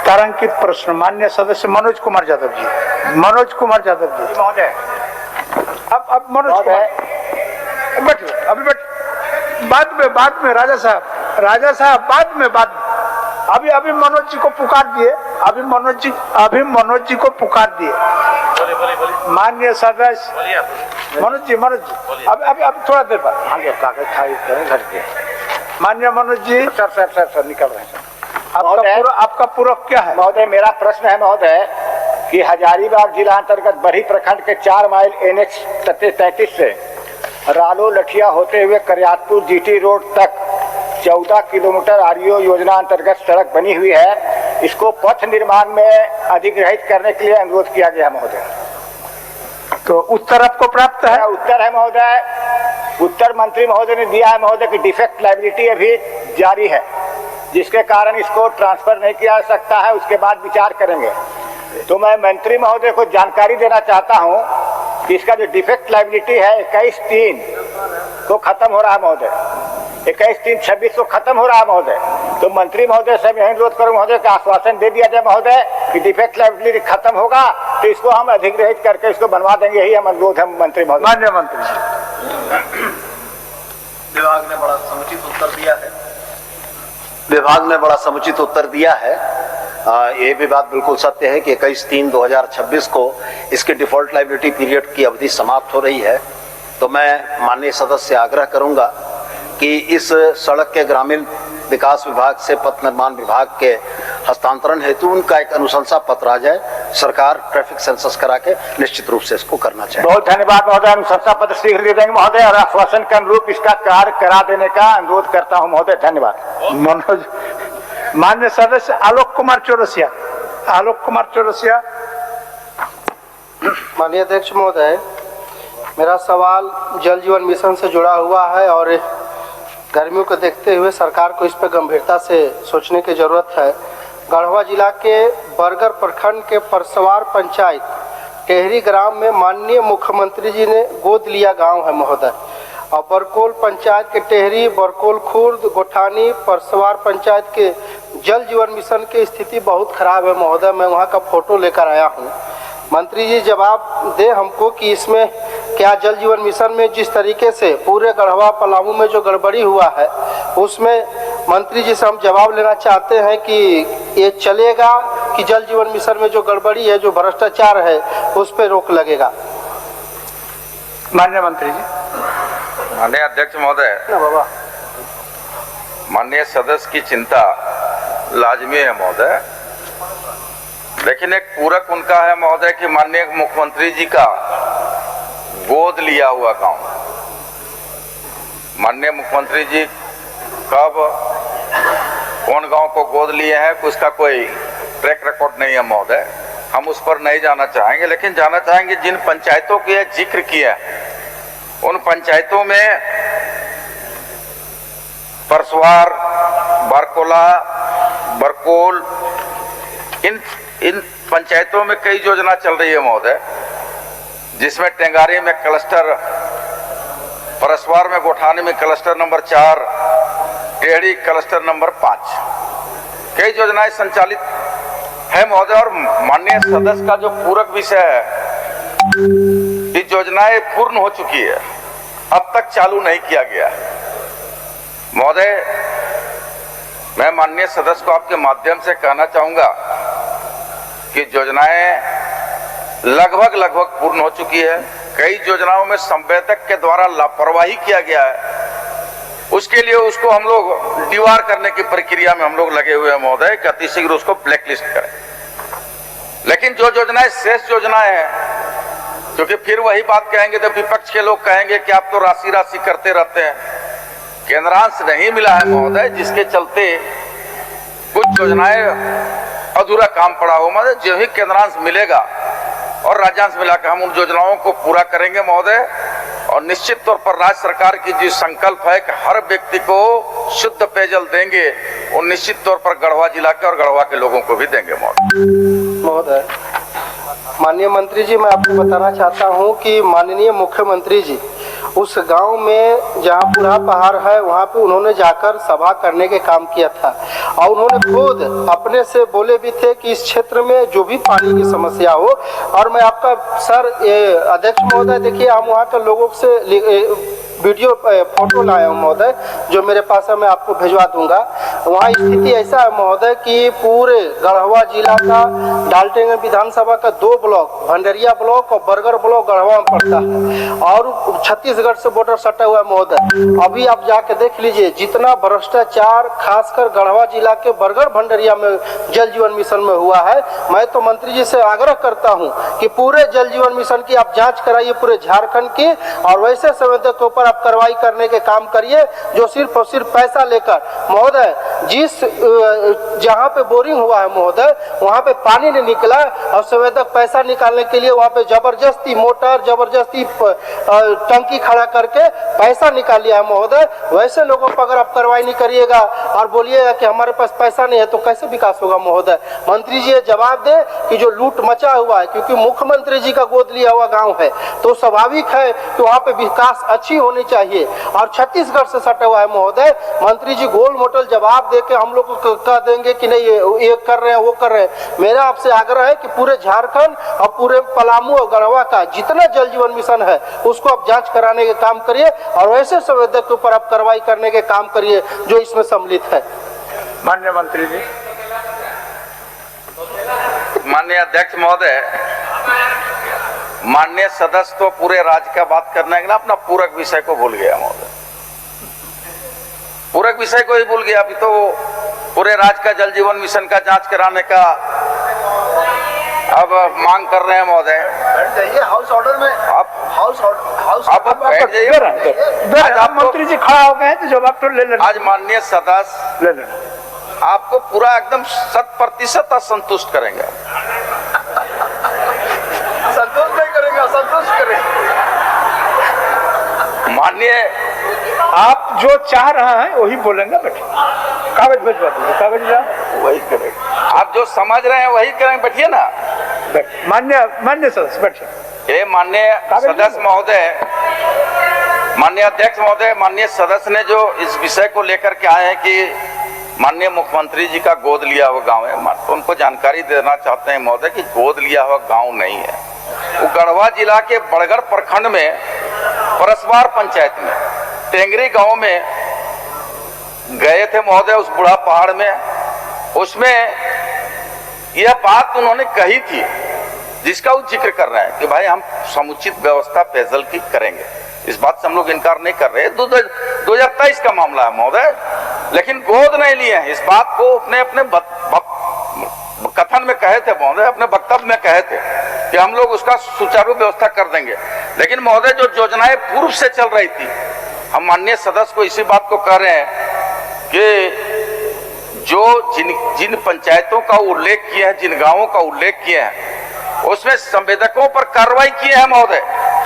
तारांकित प्रश्न माननीय सदस्य मनोज कुमार यादव जी। मनोज कुमार यादव जी महोदय, अब मनोज कुमार बैठो, अभी बैठ, बाद में राजा साहब बाद में अभी मनोज जी को पुकार दिए, अभी मनोज जी को पुकार दिए। माननीय सदस्य मनोज जी अब थोड़ा देर बाद आगे कागज खारिज करें घर के। माननीय मनोज जी सर निकल रहे हैं। आपका पूरक क्या है? महोदय मेरा प्रश्न है महोदय कि हजारीबाग जिला अंतर्गत बरही प्रखंड के 4 माइल NH 33 से रालो लठिया होते हुए करियातपुर GT रोड तक 14 किलोमीटर REO योजना अंतर्गत सड़क बनी हुई है। इसको पथ निर्माण में अधिग्रहित करने के लिए अनुरोध किया गया महोदय। तो उत्तर आपको प्राप्त है? उत्तर है महोदय, उत्तर मंत्री महोदय ने दिया है महोदय कि डिफेक्ट लायबिलिटी अभी जारी है, जिसके कारण इसको ट्रांसफर नहीं किया जा सकता है, उसके बाद विचार करेंगे। तो मैं मंत्री महोदय को जानकारी देना चाहता हूं कि इसका जो डिफेक्ट लायबिलिटी है 21/3 को खत्म हो रहा है महोदय, 21/3/26 को खत्म हो रहा है महोदय। तो मंत्री महोदय से मैं अनुरोध करूं महोदय का आश्वासन दे दिया जाए महोदय कि डिफेक्ट लायबिलिटी खत्म होगा तो इसको हम अधिग्रहित करके इसको बनवा देंगे, यही हम अनुरोध है मंत्री महोदय। माननीय मंत्री जी, विभाग ने बड़ा समुचित उत्तर दिया है। ये भी बात बिल्कुल सत्य है कि 21/3/2026 को इसके डिफॉल्ट लायबिलिटी पीरियड की अवधि समाप्त हो रही है। तो मैं माननीय सदस्य से आग्रह करूंगा कि इस सड़क के ग्रामीण विकास विभाग से पथ निर्माण विभाग के हस्तांतरण हेतु उनका एक अनुशंसा पत्र आ जाए। सरकार ट्रैफिक सेंसस करा के निश्चित रूप से इसको करना चाहिए। बहुत धन्यवाद महोदय, अनुशंसा पत्र शीघ्र दे देंगे महोदय और आश्वासन के अनुरूप इसका कार्य करा देने का अनुरोध करता हूं महोदय। धन्यवाद। मनोज। माननीय सदस्य आलोक कुमार चौरसिया। माननीय अध्यक्ष महोदय, मेरा सवाल जल जीवन मिशन से जुड़ा हुआ है और गर्मियों को देखते हुए सरकार को इस पर गंभीरता से सोचने की जरूरत है। गढ़वा जिला के बरगर प्रखंड के परसवार पंचायत टेहरी ग्राम में माननीय मुख्यमंत्री जी ने गोद लिया गांव है महोदय, और बरकोल पंचायत के टेहरी, बरकोल खुर्द, गोठानी, परसवार पंचायत के जल जीवन मिशन की स्थिति बहुत खराब है महोदय। मैं वहां का फोटो लेकर आया हूं। मंत्री जी जवाब दे हमको कि इसमें क्या जल जीवन मिशन में जिस तरीके से पूरे गढ़वा पलामू में जो गड़बड़ी हुआ है उसमें मंत्री जी से हम जवाब लेना चाहते हैं कि ये चलेगा कि जल जीवन मिशन में जो गड़बड़ी है, जो भ्रष्टाचार है, उस पर रोक लगेगा। माननीय मंत्री जी। माननीय अध्यक्ष महोदय, माननीय सदस्य की चिंता लाजमी है महोदय, लेकिन एक पूरक उनका है महोदय कि माननीय मुख्यमंत्री जी का गोद लिया हुआ गांव, माननीय मुख्यमंत्री जी कब कौन गांव को गोद लिए हैं उसका कोई ट्रैक रिकॉर्ड नहीं है महोदय। हम उस पर नहीं जाना चाहेंगे, लेकिन जाना चाहेंगे जिन पंचायतों के जिक्र किया उन पंचायतों में परसवार, बारकोला, बरकोल, इन पंचायतों में कई योजना चल रही है महोदय, जिसमें टेंगारी में क्लस्टर, परसवार में गोठानी में cluster number 4, Tehri cluster number 5, कई योजनाएं संचालित है महोदय। और माननीय सदस्य का जो पूरक विषय है, ये योजनाएं पूर्ण हो चुकी है, अब तक चालू नहीं किया गया महोदय। मैं माननीय सदस्य को आपके माध्यम से कहना चाहूंगा कि योजनाएं लगभग पूर्ण हो चुकी है। कई योजनाओं में संवेदक के द्वारा लापरवाही किया गया है, उसके लिए उसको हम लोग दीवार करने की प्रक्रिया में हम लोग लगे हुए हैं महोदय कि अतिशीघ्र उसको ब्लैकलिस्ट करें। लेकिन जो योजनाएं शेष योजनाएं हैं, क्योंकि फिर वही बात कहेंगे तो विपक्ष के लोग कहेंगे कि आप तो राशि करते रहते हैं, केंद्रांश नहीं मिला है महोदय, जिसके चलते कुछ योजनाएं अधूरा काम पड़ा हो महोदय। जो ही केंद्रांश मिलेगा और राज्यांश मिलाकर हम उन योजनाओं को पूरा करेंगे महोदय। और निश्चित तौर पर राज्य सरकार की जो संकल्प है कि हर व्यक्ति को शुद्ध पेयजल देंगे, वो निश्चित तौर पर गढ़वा जिला के और गढ़वा के लोगों को भी देंगे महोदय। माननीय मंत्री जी, मैं आपको बताना चाहता हूं कि माननीय मुख्यमंत्री जी उस गांव में जहां बूढ़ा पहाड़ है वहां पे उन्होंने जाकर सभा करने के काम किया था और उन्होंने खुद अपने से बोले भी थे कि इस क्षेत्र में जो भी पानी की समस्या हो। और मैं आपका सर अध्यक्ष महोदय देखिए, हम वहाँ के लोगों से वीडियो फोटो लाया हूँ महोदय, जो मेरे पास है मैं आपको भिजवा दूंगा। वहाँ स्थिति ऐसा है महोदय कि पूरे गढ़वा जिला का डाल्टनगंज विधानसभा का 2 ब्लॉक, भंडरिया ब्लॉक और बरगढ़ ब्लॉक गढ़वा में पड़ता है और छत्तीसगढ़ से बॉर्डर सटा हुआ है महोदय। अभी आप जाके देख लीजिए जितना भ्रष्टाचार खासकर गढ़वा जिला के बरगढ़ भंडरिया में जल जीवन मिशन में हुआ है। मैं तो मंत्री जी से आग्रह करता हूँ कि पूरे जल जीवन मिशन की आप जाँच कराइए पूरे झारखंड की, और वैसे संवेदक के ऊपर आप कार्रवाई करने के काम करिए जो सिर्फ और सिर्फ पैसा लेकर। महोदय जिस जहां पे बोरिंग हुआ है महोदय वहां पे पानी नहीं निकला और संवेदक पैसा निकालने के लिए वहां पे जबरदस्ती मोटर जबरदस्ती टंकी खड़ा करके पैसा निकाल लिया है महोदय। वैसे लोगों पर अगर आप कार्रवाई नहीं करिएगा और बोलिएगा कि हमारे पास पैसा नहीं है तो कैसे विकास होगा महोदय। मंत्री जी जवाब दे कि जो लूट मचा हुआ है, क्योंकि मुख्यमंत्री जी का गोद लिया हुआ गाँव है तो स्वाभाविक है कि वहाँ पे विकास अच्छी होनी चाहिए और छत्तीसगढ़ से सटा हुआ है महोदय। मंत्री जी गोल मोटल जवाब देके हम लोग को कह देंगे कि नहीं ये कर रहे हैं वो कर रहे हैं। मेरा आपसे आग्रह है कि पूरे झारखंड और पूरे पलामू और गढ़वा का जितना जल जीवन मिशन है उसको आप जांच कराने के काम करिए और वैसे संवेदक के ऊपर आप कार्रवाई करने के काम करिए जो इसमें सम्मिलित है। माननीय मंत्री जी। माननीय अध्यक्ष महोदय, माननीय सदस्य तो पूरे राज्य का बात करने के लिए अपना पूरक विषय को भूल गया महोदय, पूरक विषय को ही भूल गया। अभी तो पूरे राज्य का जल जीवन मिशन का जांच कराने का अब मांग कर रहे हैं महोदय। बैठ जाइए हाउस ऑर्डर में, आप हाउस आप बैठ जाइए। आप मंत्री जी खड़ा हो गए हैं तो जवाब तो ले लेना। आज माननीय सदस्य ले लेना। आपको पूरा एकदम 100% असंतुष्ट करेंगे। संतोष नहीं करेंगे, असंतुष्ट करेंगे। माननीय आप जो चाह रहे हैं वही बोलेंगे। बैठे कागज भिजवा दीजिए, कागज वही करेंगे, आप जो समझ रहे हैं वही करेंगे। बैठिए ना। मान्य सदस्य बैठिए। ये माननीय सदस्य महोदय, माननीय अध्यक्ष महोदय, माननीय सदस्य ने जो इस विषय को लेकर के आए हैं कि माननीय मुख्यमंत्री जी का गोद लिया हुआ गांव है, तो उनको जानकारी देना चाहते हैं महोदय कि गोद लिया हुआ गांव नहीं है। वो गढ़वा जिला के बड़गढ़ प्रखंड में परसवार पंचायत में टेंगरी गांव में गए थे महोदय, उस बूढ़ा पहाड़ में। उसमें यह बात उन्होंने कही थी जिसका वो जिक्र कर रहे हैं कि भाई हम समुचित व्यवस्था पेयजल की करेंगे। इस बात से हम लोग इनकार नहीं कर रहे। 2023 का मामला है महोदय, लेकिन गोद नहीं लिए हैं। इस बात को अपने कथन में कहे थे महोदय, अपने वक्तव्य में कहे थे कि हम लोग उसका सुचारू व्यवस्था कर देंगे। लेकिन महोदय जो योजनाएं पूर्व से चल रही थी, हम माननीय सदस्य को इसी बात को कह रहे हैं कि जो जिन पंचायतों का उल्लेख किए हैं, जिन गांवों का उल्लेख किए हैं, उसमें संवेदकों पर कार्रवाई किए हैं महोदय।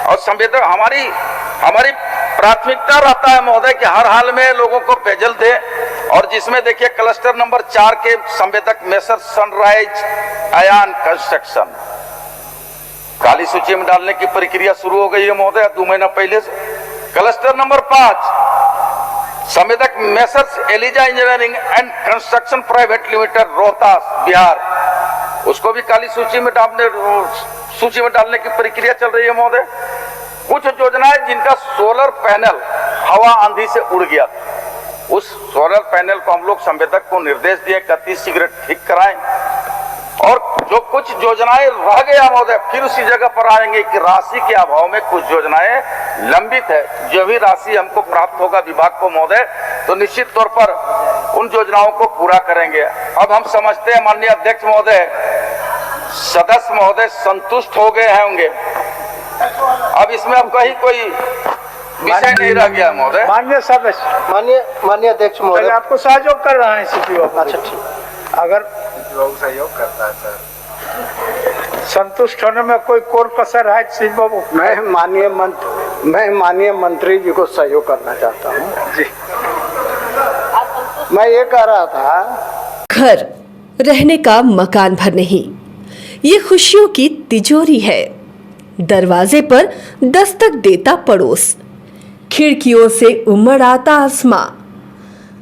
और संवेदक हमारी प्राथमिकता रहता है महोदय कि हर हाल में लोगों को पेयजल दे। और जिसमें देखिए क्लस्टर नंबर 4 के संवेदक मेसर सनराइज आयान कंस्ट्रक्शन काली सूची में डालने की प्रक्रिया शुरू हो गई है महोदय 2 महीना पहले से। क्लस्टर नंबर 5 संवेदक messrs Eliza engineering and construction private limited Rohtas Bihar, उसको भी काली सूची में डालने की प्रक्रिया चल रही है महोदय। कुछ योजनाएं जिनका सोलर पैनल हवा आंधी से उड़ गया, उस सोलर पैनल को हम लोग संवेदक को निर्देश दिए कि अति शीघ्र ठीक कराएं। और जो कुछ योजनाएं रह गया महोदय, फिर उसी जगह पर आएंगे कि राशि के अभाव में कुछ योजनाएं लंबित है। जो भी राशि हमको प्राप्त होगा विभाग को महोदय, तो निश्चित तौर पर उन योजनाओं को पूरा करेंगे। अब हम समझते हैं माननीय अध्यक्ष महोदय, सदस्य महोदय संतुष्ट हो गए होंगे। अब इसमें अब कहीं कोई विषय नहीं रह गया महोदय। माननीय सदस्य, माननीय अध्यक्ष महोदय, आपको सहयोग कर रहे हैं सीपीओ। अच्छा ठीक, अगर सहयोग करता है सर। संतुष्ट होने में कोई कोर कसर है सीपीओ? मैं माननीय मंत्री जी को सहयोग करना चाहता हूँ जी। मैं ये कह रहा था, घर रहने का मकान भर नहीं, ये खुशियों की तिजोरी है। दरवाजे पर दस्तक देता पड़ोस, खिड़कियों से उमड़ आता आसमां,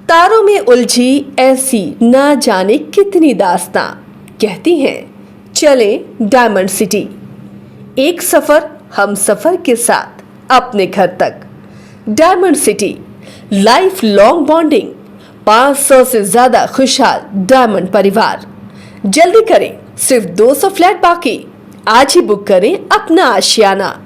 तारों में उलझी ऐसी ना जाने कितनी दास्तां। कहती हैं चले डायमंड सिटी, एक सफर हम सफर के साथ अपने घर तक। Diamond city, life long bonding, 500 से ज्यादा खुशहाल डायमंड परिवार। जल्दी करें, सिर्फ 200 फ्लैट बाकी। आज ही बुक करें अपना आशियाना।